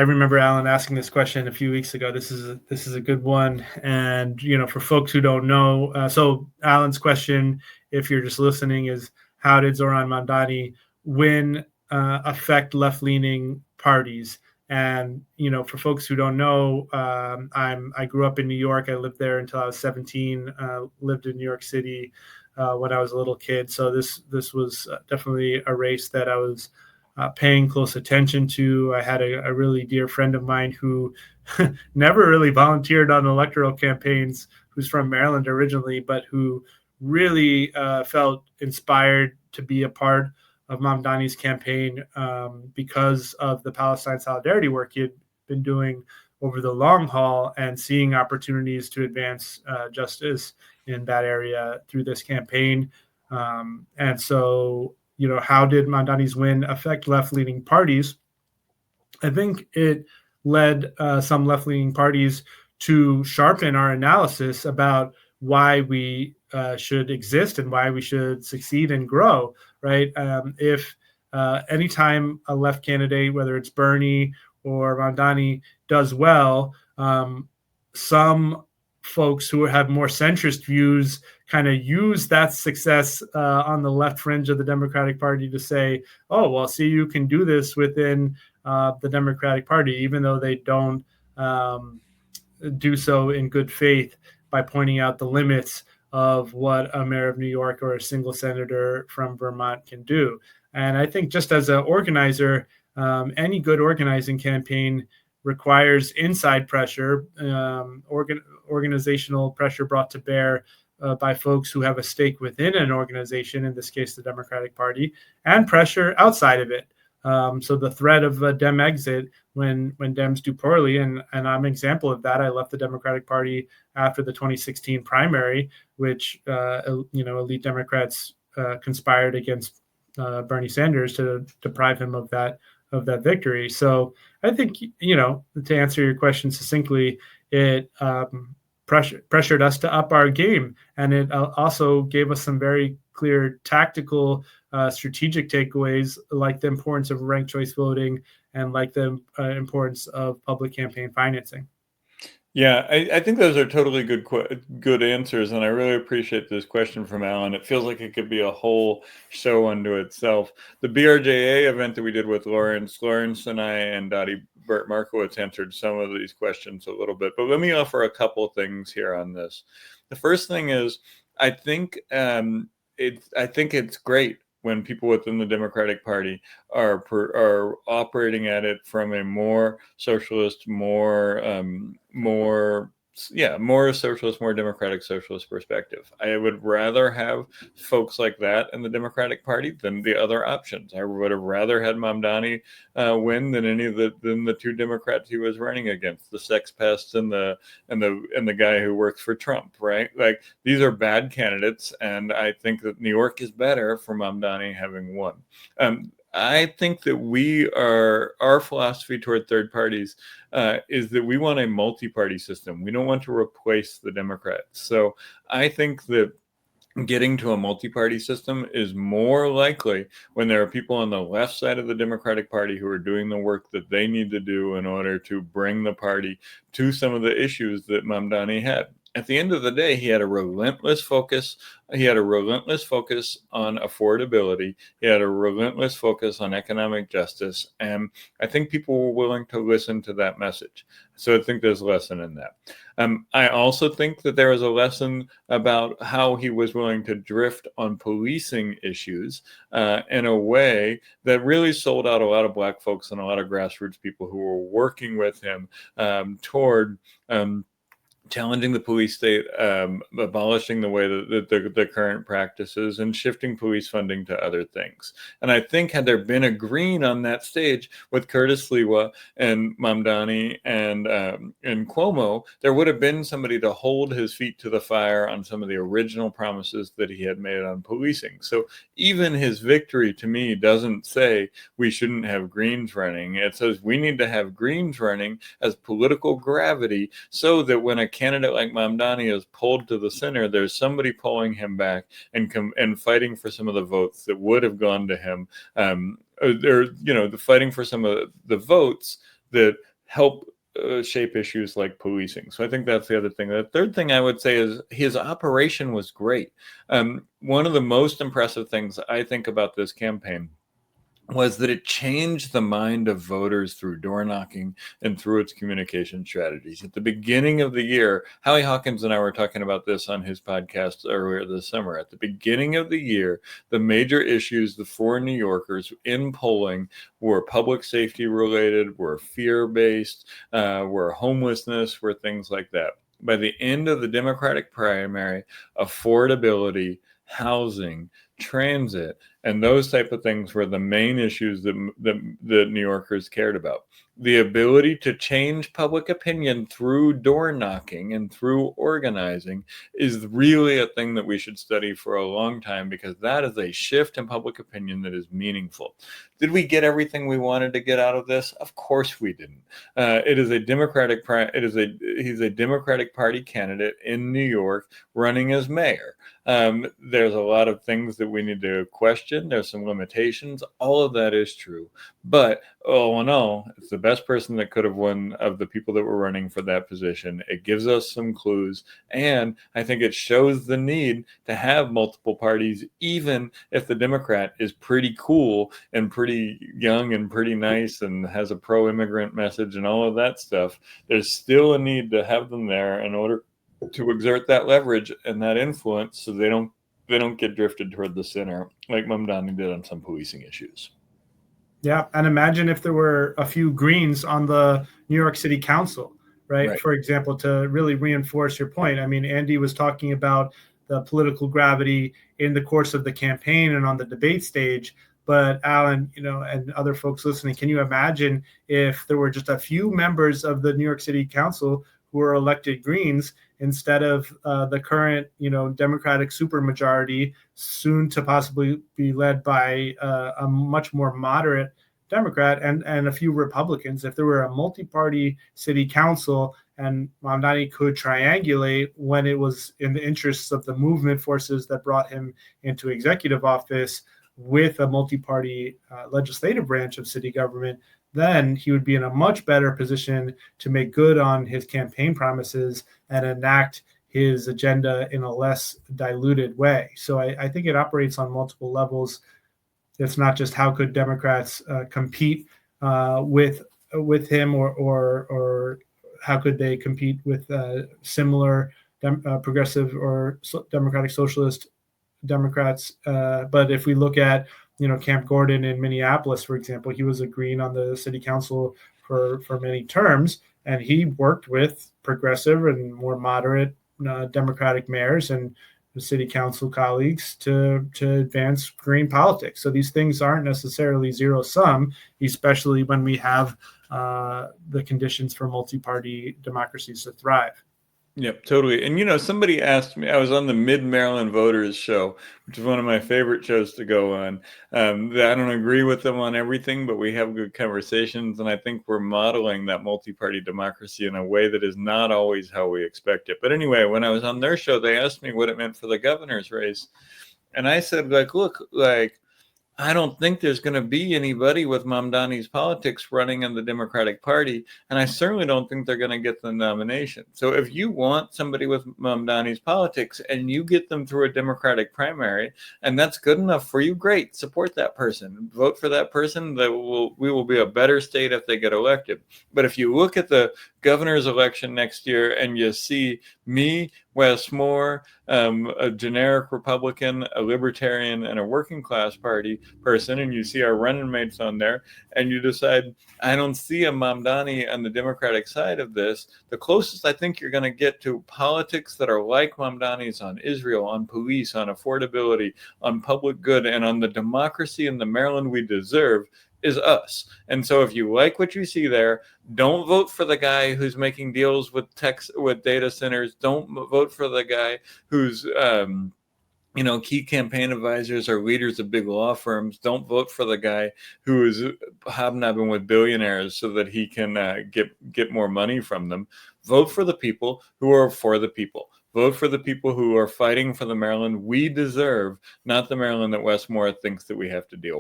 I remember Alan asking this question a few weeks ago. This is a good one, and for folks who don't know, so Alan's question, if you're just listening, is how did Zoran Mamdani win affect left-leaning parties? And for folks who don't know, I grew up in New York. I lived there until I was 17. Lived in New York City when I was a little kid. So this was definitely a race that I was paying close attention to. I had a really dear friend of mine who never really volunteered on electoral campaigns, who's from Maryland originally, but who really felt inspired to be a part of Mamdani's campaign because of the Palestine solidarity work he had been doing over the long haul and seeing opportunities to advance justice in that area through this campaign. And so, how did Mamdani's win affect left-leaning parties? I think it led some left-leaning parties to sharpen our analysis about why we should exist and why we should succeed and grow, right? If anytime a left candidate, whether it's Bernie or Mamdani, does well, some folks who have more centrist views kind of use that success on the left fringe of the Democratic Party to say, oh, well, see, you can do this within the Democratic Party, even though they don't do so in good faith by pointing out the limits of what a mayor of New York or a single senator from Vermont can do. And I think just as an organizer, any good organizing campaign requires inside pressure, organizational pressure brought to bear by folks who have a stake within an organization, in this case, the Democratic Party, and pressure outside of it. So the threat of a Dem exit when Dems do poorly, and I'm an example of that. I left the Democratic Party after the 2016 primary, which elite Democrats conspired against Bernie Sanders to deprive him of that victory. So I think, to answer your question succinctly, it pressured us to up our game, and it also gave us some very clear tactical strategic takeaways, like the importance of ranked choice voting and like the importance of public campaign financing. Yeah, I think those are totally good answers, and I really appreciate this question from Alan. It feels like it could be a whole show unto itself. The BRJA event that we did with Lawrence and I and Dottie Burt Markowitz answered some of these questions a little bit, but let me offer a couple of things here on this. The first thing is, I think it's great when people within the Democratic Party are operating at it from a more socialist, more socialist, more democratic socialist perspective. I would rather have folks like that in the Democratic Party than the other options. I would have rather had Mamdani win than any of the two Democrats he was running against, the sex pest and the guy who works for Trump, right? Like, these are bad candidates, and I think that New York is better for Mamdani having won. I think that our philosophy toward third parties is that we want a multi-party system. We don't want to replace the Democrats. So I think that getting to a multi-party system is more likely when there are people on the left side of the Democratic Party who are doing the work that they need to do in order to bring the party to some of the issues that Mamdani had. At the end of the day, he had a relentless focus. He had a relentless focus on affordability. He had a relentless focus on economic justice. And I think people were willing to listen to that message. So I think there's a lesson in that. I also think that there is a lesson about how he was willing to drift on policing issues in a way that really sold out a lot of Black folks and a lot of grassroots people who were working with him toward challenging the police state, abolishing the way that the current practices, and shifting police funding to other things. And I think had there been a Green on that stage with Curtis Sliwa and Mamdani and Cuomo, there would have been somebody to hold his feet to the fire on some of the original promises that he had made on policing. So even his victory, to me, doesn't say we shouldn't have Greens running. It says we need to have Greens running as political gravity, so that when a candidate like Mamdani is pulled to the center, there's somebody pulling him back and fighting for some of the votes that would have gone to him. Fighting for some of the votes that help shape issues like policing. So I think that's the other thing. The third thing I would say is his operation was great. One of the most impressive things I think about this campaign was that it changed the mind of voters through door knocking and through its communication strategies. At the beginning of the year, Howie Hawkins and I were talking about this on his podcast earlier this summer. At the beginning of the year, the major issues for New Yorkers in polling were public safety related, were fear based, were homelessness, were things like that. By the end of the Democratic primary, affordability, housing, transit, and those type of things were the main issues that New Yorkers cared about. The ability to change public opinion through door knocking and through organizing is really a thing that we should study for a long time, because that is a shift in public opinion that is meaningful. Did we get everything we wanted to get out of this? Of course we didn't. It is a Democratic. He's a Democratic Party candidate in New York running as mayor. There's a lot of things that we need to question. There's some limitations. All of that is true. But all in all, it's the best person that could have won of the people that were running for that position. It gives us some clues. And I think it shows the need to have multiple parties, even if the Democrat is pretty cool and pretty young and pretty nice and has a pro-immigrant message and all of that stuff. There's still a need to have them there in order to exert that leverage and that influence, so they don't get drifted toward the center like Mamdani did on some policing issues. Yeah, and imagine if there were a few Greens on the New York City Council, right? For example, to really reinforce your point. I mean, Andy was talking about the political gravity in the course of the campaign and on the debate stage. But Alan, and other folks listening, can you imagine if there were just a few members of the New York City Council who were elected Greens instead of the current, Democratic supermajority, soon to possibly be led by a much more moderate Democrat and a few Republicans? If there were a multi-party city council and Mamdani could triangulate when it was in the interests of the movement forces that brought him into executive office with a multi-party legislative branch of city government, then he would be in a much better position to make good on his campaign promises and enact his agenda in a less diluted way. So I think it operates on multiple levels. It's not just how could Democrats compete with him, or how could they compete with similar progressive or democratic socialist Democrats. But if we look at Camp Gordon in Minneapolis, for example, he was a Green on the city council for many terms, and he worked with progressive and more moderate Democratic mayors and the city council colleagues to advance green politics. So these things aren't necessarily zero sum, especially when we have the conditions for multi-party democracies to thrive. Yep, totally. And somebody asked me, I was on the Mid-Maryland Voters show, which is one of my favorite shows to go on. I don't agree with them on everything, but we have good conversations. And I think we're modeling that multi-party democracy in a way that is not always how we expect it. But anyway, when I was on their show, they asked me what it meant for the governor's race. And I said, look, I don't think there's going to be anybody with Mamdani's politics running in the Democratic Party, and I certainly don't think they're going to get the nomination. So if you want somebody with Mamdani's politics and you get them through a Democratic primary, and that's good enough for you, great, support that person, vote for that person. We will be a better state if they get elected. But if you look at the governor's election next year and you see me, Wes Moore, a generic Republican, a libertarian, and a working class party person, and you see our running mates on there, and you decide, I don't see a Mamdani on the Democratic side of this, the closest I think you're going to get to politics that are like Mamdani's on Israel, on police, on affordability, on public good, and on the democracy in the Maryland we deserve is us. And so if you like what you see there, don't vote for the guy who's making deals with data centers. Don't vote for the guy who's key campaign advisors are leaders of big law firms. Don't vote for the guy who is hobnobbing with billionaires so that he can get more money from them. Vote for the people who are for the people. Vote for the people who are fighting for the Maryland we deserve, not the Maryland that Wes Moore thinks that we have to deal with.